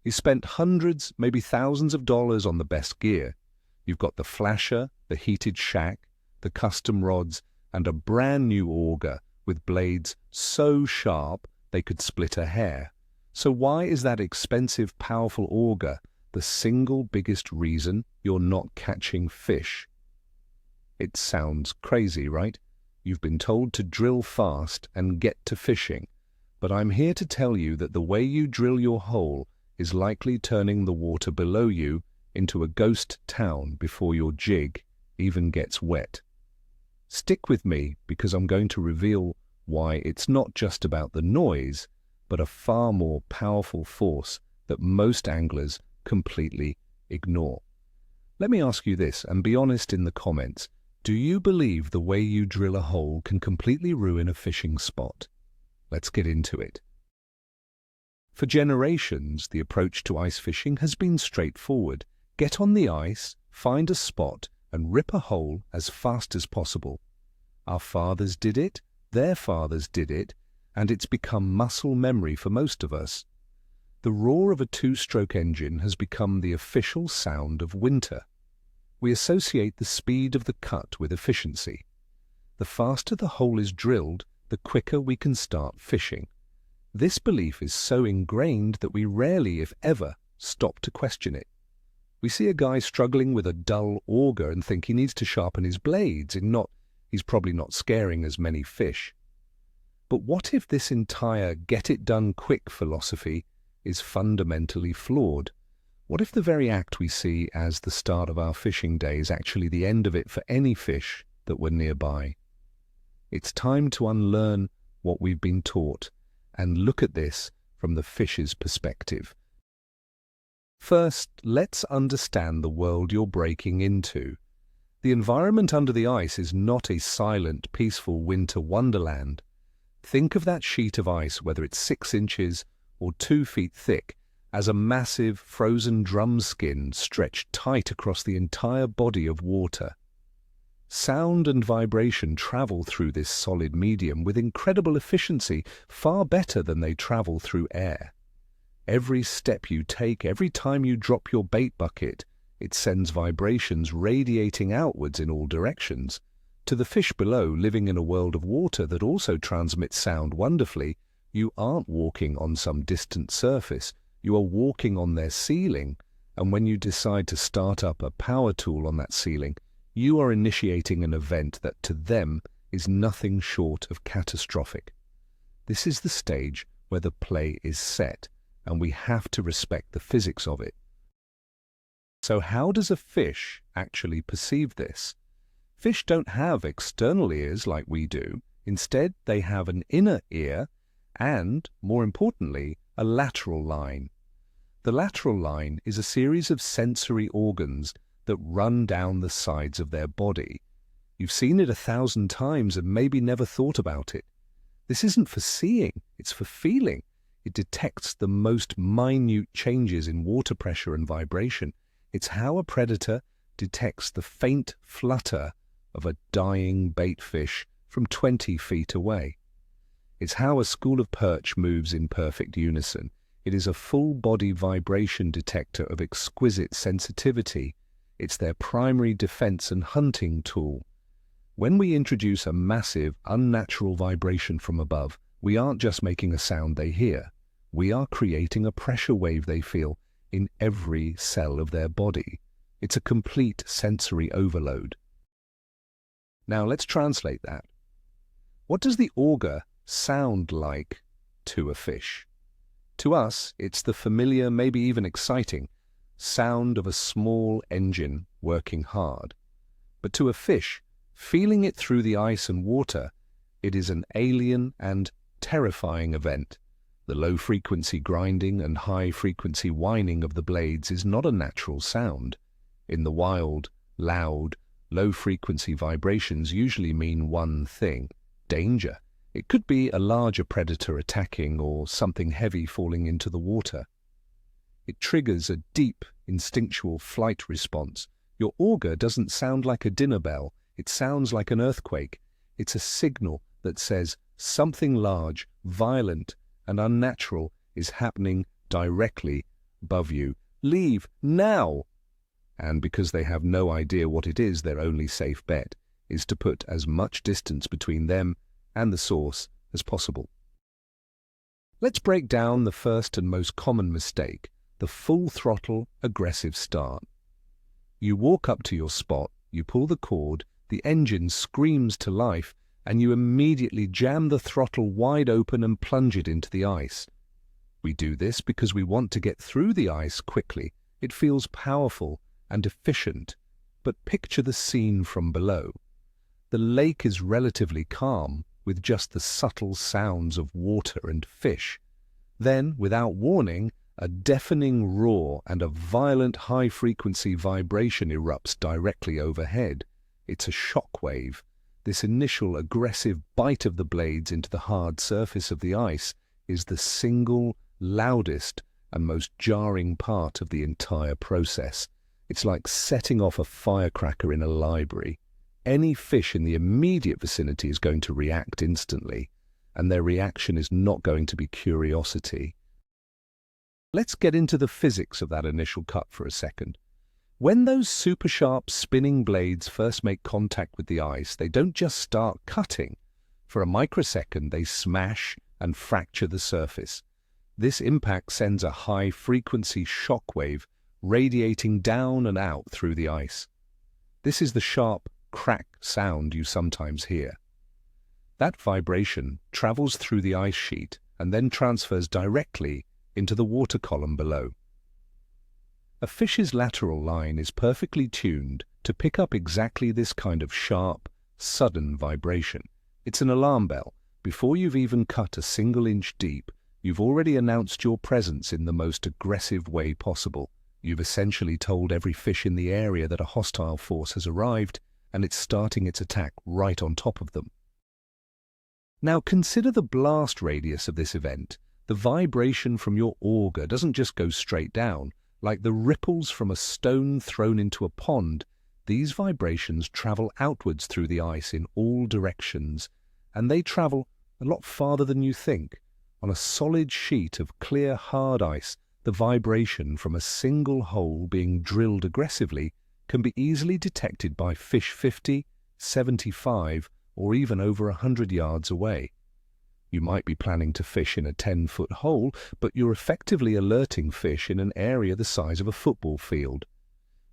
You spent hundreds, maybe thousands of dollars on the best gear. You've got the flasher, the heated shack, the custom rods, and a brand new auger with blades so sharp they could split a hair. So why is that expensive, powerful auger the single biggest reason you're not catching fish? It sounds crazy, right? You've been told to drill fast and get to fishing, but I'm here to tell you that the way you drill your hole is likely turning the water below you into a ghost town before your jig even gets wet. Stick with me because I'm going to reveal why it's not just about the noise, but a far more powerful force that most anglers completely ignore. Let me ask you this, and be honest in the comments. Do you believe the way you drill a hole can completely ruin a fishing spot? Let's get into it. For generations, the approach to ice fishing has been straightforward. Get on the ice, find a spot, and rip a hole as fast as possible. Our fathers did it, their fathers did it, and it's become muscle memory for most of us. The roar of a two-stroke engine has become the official sound of winter. We associate the speed of the cut with efficiency. The faster the hole is drilled, the quicker we can start fishing. This belief is so ingrained that we rarely, if ever, stop to question it. We see a guy struggling with a dull auger and think he needs to sharpen his blades, he's probably not scaring as many fish. But what if this entire get-it-done-quick philosophy is fundamentally flawed? What if the very act we see as the start of our fishing day is actually the end of it for any fish that were nearby? It's time to unlearn what we've been taught and look at this from the fish's perspective. First, let's understand the world you're breaking into. The environment under the ice is not a silent, peaceful winter wonderland. Think of that sheet of ice, whether it's 6 inches or 2 feet thick, as a massive frozen drum skin stretched tight across the entire body of water. Sound and vibration travel through this solid medium with incredible efficiency, far better than they travel through air. Every step you take, every time you drop your bait bucket, it sends vibrations radiating outwards in all directions. To the fish below, living in a world of water that also transmits sound wonderfully, you aren't walking on some distant surface. You are walking on their ceiling, and when you decide to start up a power tool on that ceiling, you are initiating an event that to them is nothing short of catastrophic. This is the stage where the play is set, and we have to respect the physics of it. So how does a fish actually perceive this? Fish don't have external ears like we do. Instead, they have an inner ear and, more importantly, a lateral line. The lateral line is a series of sensory organs that run down the sides of their body. You've seen it 1,000 times and maybe never thought about it. This isn't for seeing, it's for feeling. It detects the most minute changes in water pressure and vibration. It's how a predator detects the faint flutter of a dying bait fish from 20 feet away. It's how a school of perch moves in perfect unison. It is a full-body vibration detector of exquisite sensitivity. It's their primary defense and hunting tool. When we introduce a massive, unnatural vibration from above, we aren't just making a sound they hear. We are creating a pressure wave they feel in every cell of their body. It's a complete sensory overload. Now let's translate that. What does the auger sound like to a fish? To us, it's the familiar, maybe even exciting, sound of a small engine working hard. But to a fish, feeling it through the ice and water, it is an alien and terrifying event. The low-frequency grinding and high-frequency whining of the blades is not a natural sound. In the wild, loud, low-frequency vibrations usually mean one thing: danger. It could be a larger predator attacking or something heavy falling into the water. It triggers a deep, instinctual flight response. Your auger doesn't sound like a dinner bell. It sounds like an earthquake. It's a signal that says something large, violent, and unnatural is happening directly above you. Leave, now! And because they have no idea what it is, their only safe bet is to put as much distance between them and the source as possible. Let's break down the first and most common mistake, the full throttle aggressive start. You walk up to your spot, you pull the cord, the engine screams to life, and you immediately jam the throttle wide open and plunge it into the ice. We do this because we want to get through the ice quickly. It feels powerful and efficient, but picture the scene from below. The lake is relatively calm, with just the subtle sounds of water and fish. Then, without warning, a deafening roar and a violent high-frequency vibration erupts directly overhead. It's a shock wave. This initial aggressive bite of the blades into the hard surface of the ice is the single loudest and most jarring part of the entire process. It's like setting off a firecracker in a library. Any fish in the immediate vicinity is going to react instantly, and their reaction is not going to be curiosity. Let's get into the physics of that initial cut for a second. When those super sharp spinning blades first make contact with the ice, they don't just start cutting. For a microsecond, they smash and fracture the surface. This impact sends a high-frequency shock wave radiating down and out through the ice. This is the sharp crack sound you sometimes hear. That vibration travels through the ice sheet and then transfers directly into the water column below. A fish's lateral line is perfectly tuned to pick up exactly this kind of sharp, sudden vibration. It's an alarm bell. Before you've even cut a single inch deep, you've already announced your presence in the most aggressive way possible. You've essentially told every fish in the area that a hostile force has arrived, and it's starting its attack right on top of them. Now consider the blast radius of this event. The vibration from your auger doesn't just go straight down. Like the ripples from a stone thrown into a pond, these vibrations travel outwards through the ice in all directions, and they travel a lot farther than you think. On a solid sheet of clear, hard ice, the vibration from a single hole being drilled aggressively can be easily detected by fish 50, 75, or even over 100 yards away. You might be planning to fish in a 10-foot hole, but you're effectively alerting fish in an area the size of a football field.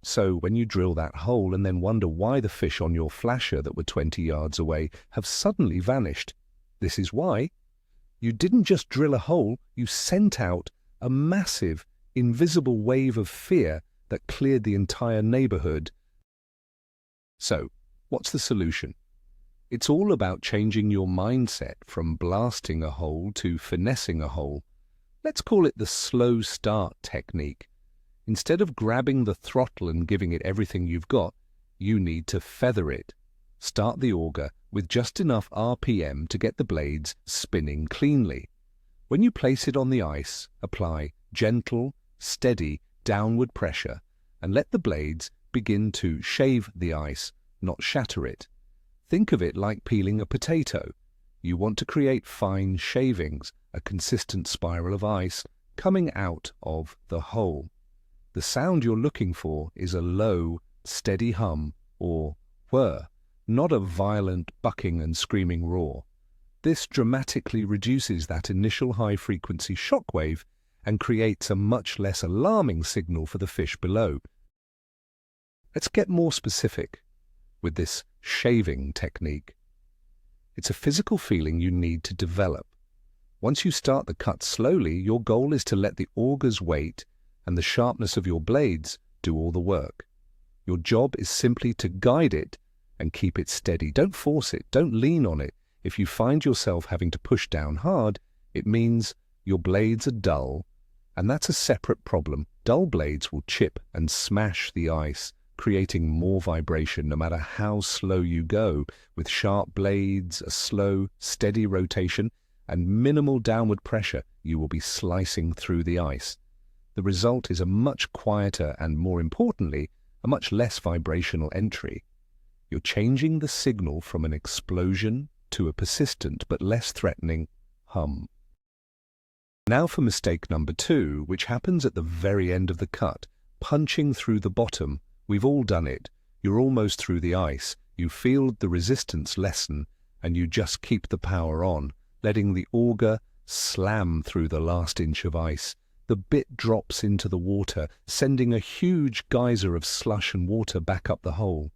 So when you drill that hole and then wonder why the fish on your flasher that were 20 yards away have suddenly vanished, this is why. You didn't just drill a hole, you sent out a massive, invisible wave of fear that cleared the entire neighborhood. So, what's the solution? It's all about changing your mindset from blasting a hole to finessing a hole. Let's call it the slow start technique. Instead of grabbing the throttle and giving it everything you've got, you need to feather it. Start the auger with just enough RPM to get the blades spinning cleanly. When you place it on the ice, apply gentle, steady downward pressure and let the blades begin to shave the ice, not shatter it. Think of it like peeling a potato. You want to create fine shavings, a consistent spiral of ice coming out of the hole. The sound you're looking for is a low, steady hum or whir, not a violent bucking and screaming roar. This dramatically reduces that initial high-frequency shock wave and creates a much less alarming signal for the fish below. Let's get more specific with this shaving technique. It's a physical feeling you need to develop. Once you start the cut slowly, your goal is to let the auger's weight and the sharpness of your blades do all the work. Your job is simply to guide it and keep it steady. Don't force it. Don't lean on it. If you find yourself having to push down hard, it means your blades are dull, and that's a separate problem. Dull blades will chip and smash the ice, creating more vibration no matter how slow you go. With sharp blades, a slow, steady rotation, and minimal downward pressure, you will be slicing through the ice. The result is a much quieter and, more importantly, a much less vibrational entry. You're changing the signal from an explosion to a persistent but less threatening hum. Now for mistake number 2, which happens at the very end of the cut, punching through the bottom. We've all done it. You're almost through the ice. You feel the resistance lessen, and you just keep the power on, letting the auger slam through the last inch of ice. The bit drops into the water, sending a huge geyser of slush and water back up the hole.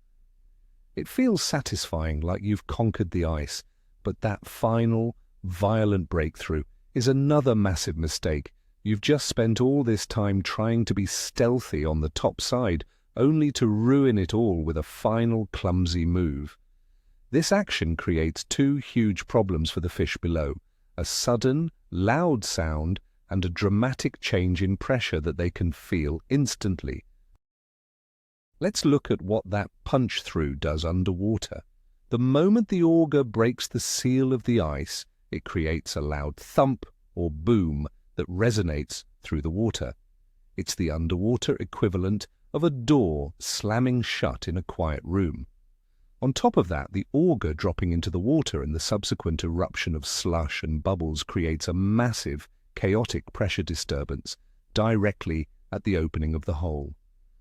It feels satisfying, like you've conquered the ice, but that final, violent breakthrough is another massive mistake. You've just spent all this time trying to be stealthy on the top side, only to ruin it all with a final clumsy move. This action creates 2 huge problems for the fish below: a sudden, loud sound and a dramatic change in pressure that they can feel instantly. Let's look at what that punch-through does underwater. The moment the auger breaks the seal of the ice, it creates a loud thump or boom that resonates through the water. It's the underwater equivalent of a door slamming shut in a quiet room. On top of that, the auger dropping into the water and the subsequent eruption of slush and bubbles creates a massive, chaotic pressure disturbance directly at the opening of the hole.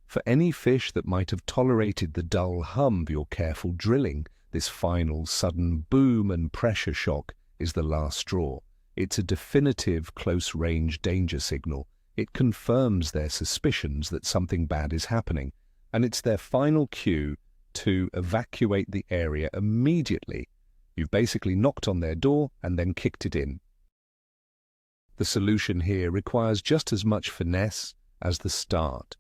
For any fish that might have tolerated the dull hum of your careful drilling, this final sudden boom and pressure shock is the last straw. It's a definitive close-range danger signal. It confirms their suspicions that something bad is happening, and it's their final cue to evacuate the area immediately. You've basically knocked on their door and then kicked it in. The solution here requires just as much finesse as the start.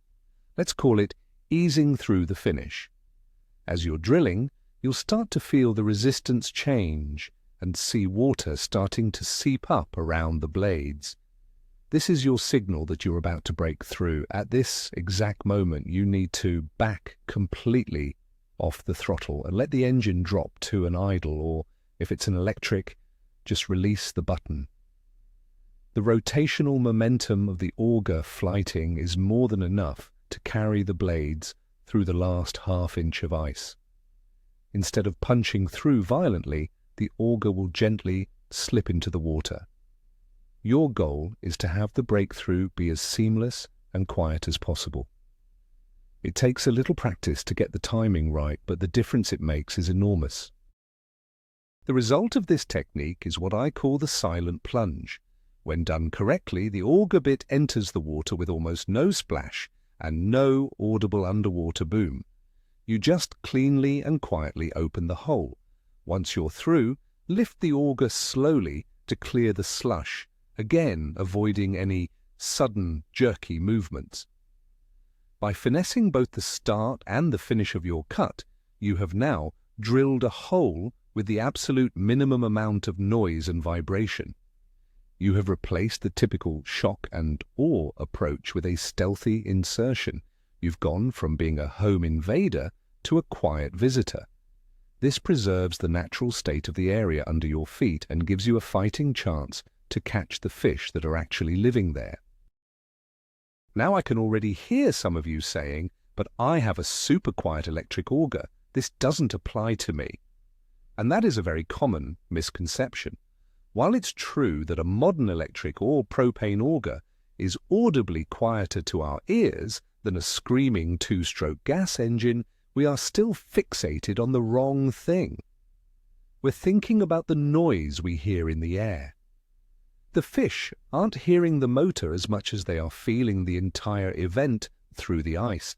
Let's call it easing through the finish. As you're drilling, you'll start to feel the resistance change and see water starting to seep up around the blades. This is your signal that you're about to break through. At this exact moment, you need to back completely off the throttle and let the engine drop to an idle, or if it's an electric, just release the button. The rotational momentum of the auger flighting is more than enough to carry the blades through the last half-inch of ice. Instead of punching through violently, the auger will gently slip into the water. Your goal is to have the breakthrough be as seamless and quiet as possible. It takes a little practice to get the timing right, but the difference it makes is enormous. The result of this technique is what I call the silent plunge. When done correctly, the auger bit enters the water with almost no splash and no audible underwater boom. You just cleanly and quietly open the hole. Once you're through, lift the auger slowly to clear the slush, again avoiding any sudden, jerky movements. By finessing both the start and the finish of your cut, you have now drilled a hole with the absolute minimum amount of noise and vibration. You have replaced the typical shock and awe approach with a stealthy insertion. You've gone from being a home invader to a quiet visitor. This preserves the natural state of the area under your feet and gives you a fighting chance to catch the fish that are actually living there. Now I can already hear some of you saying, "But I have a super quiet electric auger. This doesn't apply to me." And that is a very common misconception. While it's true that a modern electric or propane auger is audibly quieter to our ears than a screaming 2-stroke gas engine, we are still fixated on the wrong thing. We're thinking about the noise we hear in the air. The fish aren't hearing the motor as much as they are feeling the entire event through the ice.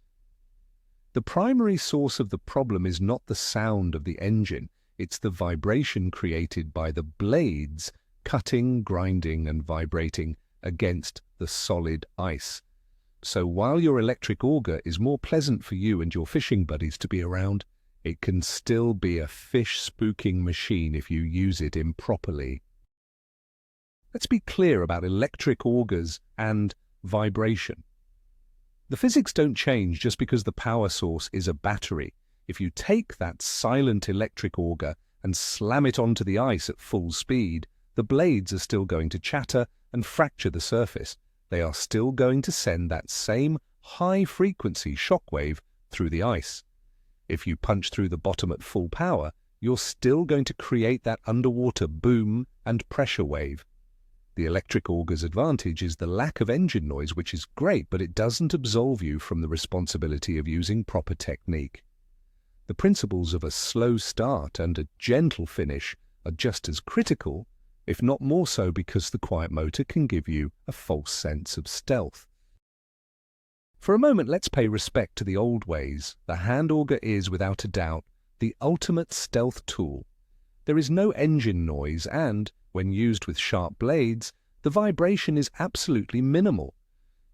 The primary source of the problem is not the sound of the engine, it's the vibration created by the blades cutting, grinding, and vibrating against the solid ice. So while your electric auger is more pleasant for you and your fishing buddies to be around, it can still be a fish-spooking machine if you use it improperly. Let's be clear about electric augers and vibration. The physics don't change just because the power source is a battery. If you take that silent electric auger and slam it onto the ice at full speed, the blades are still going to chatter and fracture the surface. They are still going to send that same high-frequency shockwave through the ice. If you punch through the bottom at full power, you're still going to create that underwater boom and pressure wave. The electric auger's advantage is the lack of engine noise, which is great, but it doesn't absolve you from the responsibility of using proper technique. The principles of a slow start and a gentle finish are just as critical, if not more so, because the quiet motor can give you a false sense of stealth. For a moment, let's pay respect to the old ways. The hand auger is, without a doubt, the ultimate stealth tool. There is no engine noise and, when used with sharp blades, the vibration is absolutely minimal.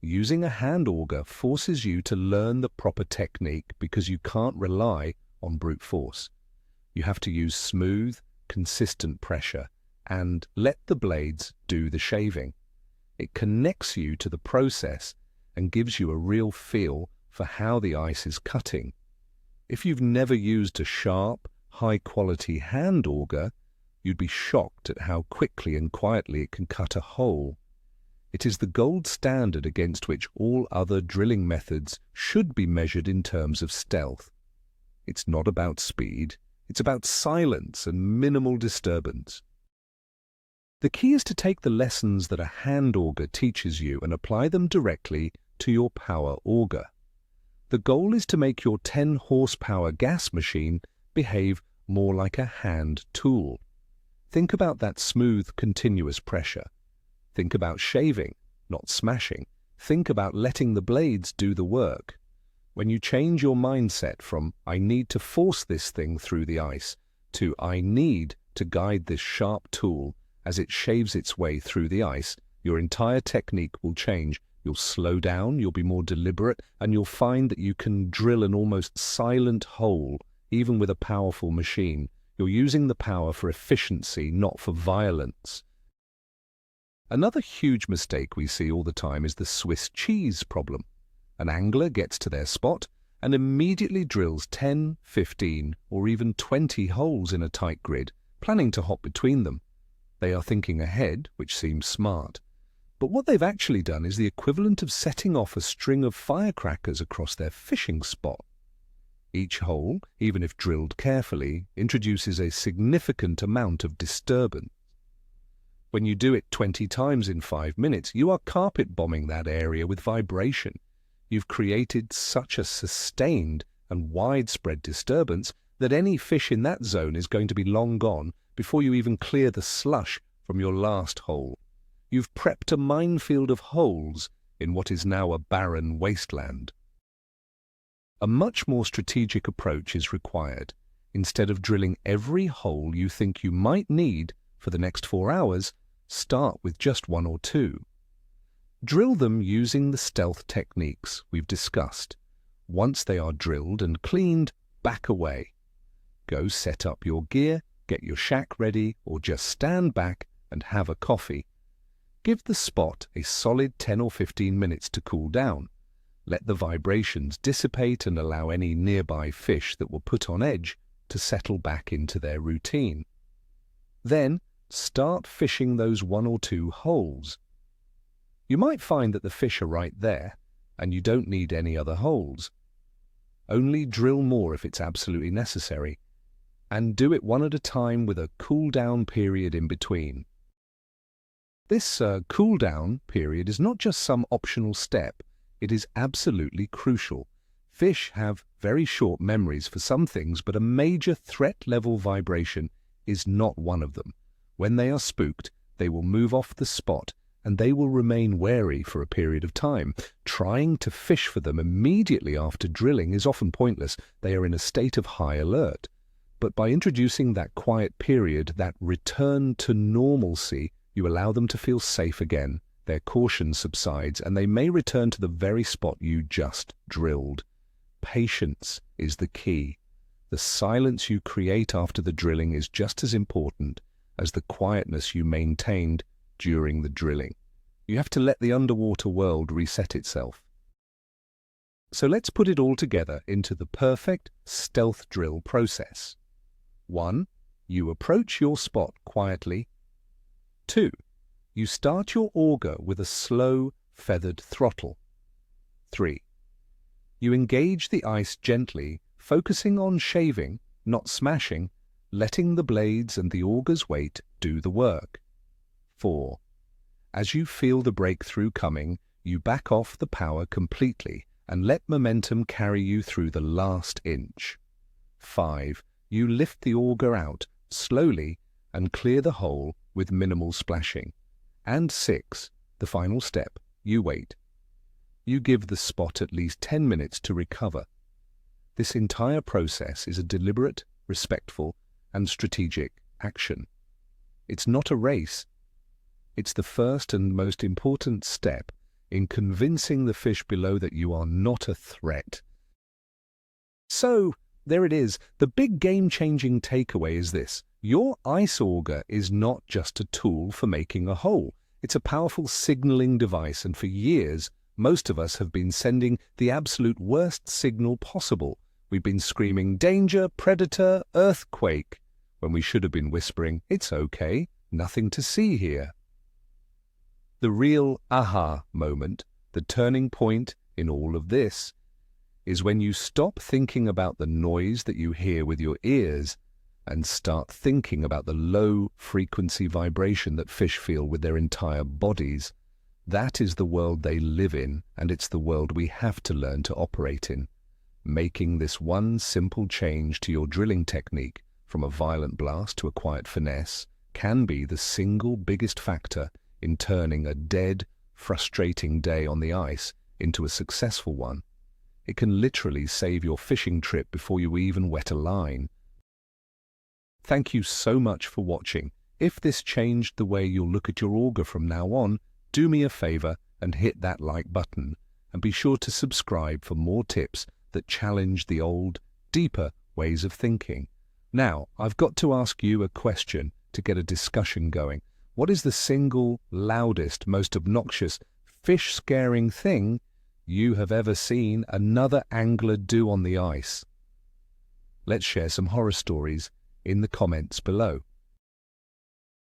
Using a hand auger forces you to learn the proper technique because you can't rely on brute force. You have to use smooth, consistent pressure and let the blades do the shaving. It connects you to the process and gives you a real feel for how the ice is cutting. If you've never used a sharp, high-quality hand auger, you'd be shocked at how quickly and quietly it can cut a hole. It is the gold standard against which all other drilling methods should be measured in terms of stealth. It's not about speed, it's about silence and minimal disturbance. The key is to take the lessons that a hand auger teaches you and apply them directly to your power auger. The goal is to make your 10 horsepower gas machine behave more like a hand tool. Think about that smooth, continuous pressure. Think about shaving, not smashing. Think about letting the blades do the work. When you change your mindset from "I need to force this thing through the ice" to "I need to guide this sharp tool as it shaves its way through the ice," your entire technique will change. You'll slow down, you'll be more deliberate, and you'll find that you can drill an almost silent hole, even with a powerful machine. You're using the power for efficiency, not for violence. Another huge mistake we see all the time is the Swiss cheese problem. An angler gets to their spot and immediately drills 10, 15, or even 20 holes in a tight grid, planning to hop between them. They are thinking ahead, which seems smart. But what they've actually done is the equivalent of setting off a string of firecrackers across their fishing spot. Each hole, even if drilled carefully, introduces a significant amount of disturbance. When you do it 20 times in 5 minutes, you are carpet bombing that area with vibration. You've created such a sustained and widespread disturbance that any fish in that zone is going to be long gone before you even clear the slush from your last hole. You've prepped a minefield of holes in what is now a barren wasteland. A much more strategic approach is required. Instead of drilling every hole you think you might need for the next 4 hours, start with just 1 or 2. Drill them using the stealth techniques we've discussed. Once they are drilled and cleaned, back away. Go set up your gear, get your shack ready, or just stand back and have a coffee. Give the spot a solid 10 or 15 minutes to cool down. Let the vibrations dissipate and allow any nearby fish that were put on edge to settle back into their routine. Then, start fishing those 1 or 2 holes. You might find that the fish are right there, and you don't need any other holes. Only drill more if it's absolutely necessary, and do it one at a time with a cool-down period in between. This cool-down period is not just some optional step, it is absolutely crucial. Fish have very short memories for some things, but a major threat-level vibration is not one of them. When they are spooked, they will move off the spot, and they will remain wary for a period of time. Trying to fish for them immediately after drilling is often pointless. They are in a state of high alert. But by introducing that quiet period, that return to normalcy, you allow them to feel safe again. Their caution subsides, and they may return to the very spot you just drilled. Patience is the key. The silence you create after the drilling is just as important as the quietness you maintained during the drilling. You have to let the underwater world reset itself. So let's put it all together into the perfect stealth drill process. 1. You approach your spot quietly. 2. You start your auger with a slow, feathered throttle. 3. You engage the ice gently, focusing on shaving, not smashing, letting the blades and the auger's weight do the work. 4. As you feel the breakthrough coming, you back off the power completely and let momentum carry you through the last inch. 5. You lift the auger out slowly and clear the hole with minimal splashing. And 6. The final step, you wait. You give the spot at least 10 minutes to recover. This entire process is a deliberate, respectful, and strategic action. It's not a race. It's the first and most important step in convincing the fish below that you are not a threat. So, there it is. The big game-changing takeaway is this. Your ice auger is not just a tool for making a hole. It's a powerful signaling device, and for years, most of us have been sending the absolute worst signal possible. We've been screaming, "Danger, predator, earthquake," when we should have been whispering, "It's okay, nothing to see here." The real aha moment, the turning point in all of this, is when you stop thinking about the noise that you hear with your ears and start thinking about the low-frequency vibration that fish feel with their entire bodies. That is the world they live in, and it's the world we have to learn to operate in. Making this one simple change to your drilling technique, from a violent blast to a quiet finesse, can be the single biggest factor in turning a dead, frustrating day on the ice into a successful one. It can literally save your fishing trip before you even wet a line. Thank you so much for watching. If this changed the way you'll look at your auger from now on, do me a favor and hit that like button, and be sure to subscribe for more tips that challenge the old, deeper ways of thinking. Now, I've got to ask you a question to get a discussion going. What is the single loudest, most obnoxious, fish-scaring thing you have ever seen another angler do on the ice? Let's share some horror stories in the comments below.